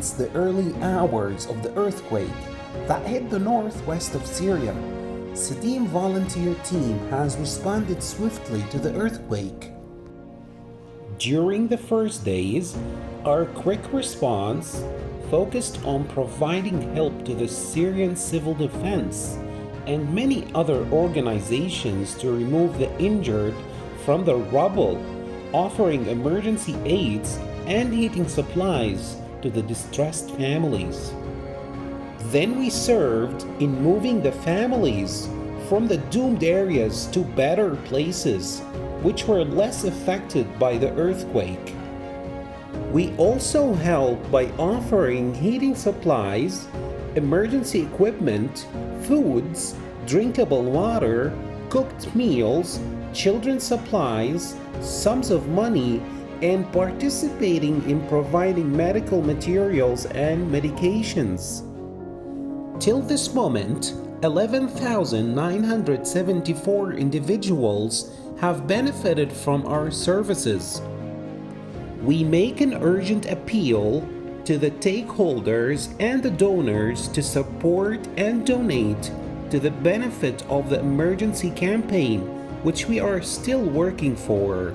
since the early hours of the earthquake that hit the northwest of Syria, Sadim volunteer team has responded swiftly to the earthquake. During the first days, our quick response focused on providing help to the Syrian civil defense and many other organizations to remove the injured from the rubble, offering emergency aids and heating supplies to the distressed families. Then we served in moving the families from the doomed areas to better places, which were less affected by the earthquake. We also helped by offering heating supplies, emergency equipment, foods, drinkable water, cooked meals, children's supplies, sums of money, and participating in providing medical materials and medications. Till this moment, 11,974 individuals have benefited from our services. We make an urgent appeal to the stakeholders and the donors to support and donate to the benefit of the emergency campaign, which we are still working for.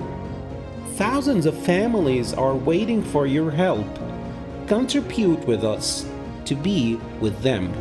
Thousands of families are waiting for your help. Contribute with us to be with them.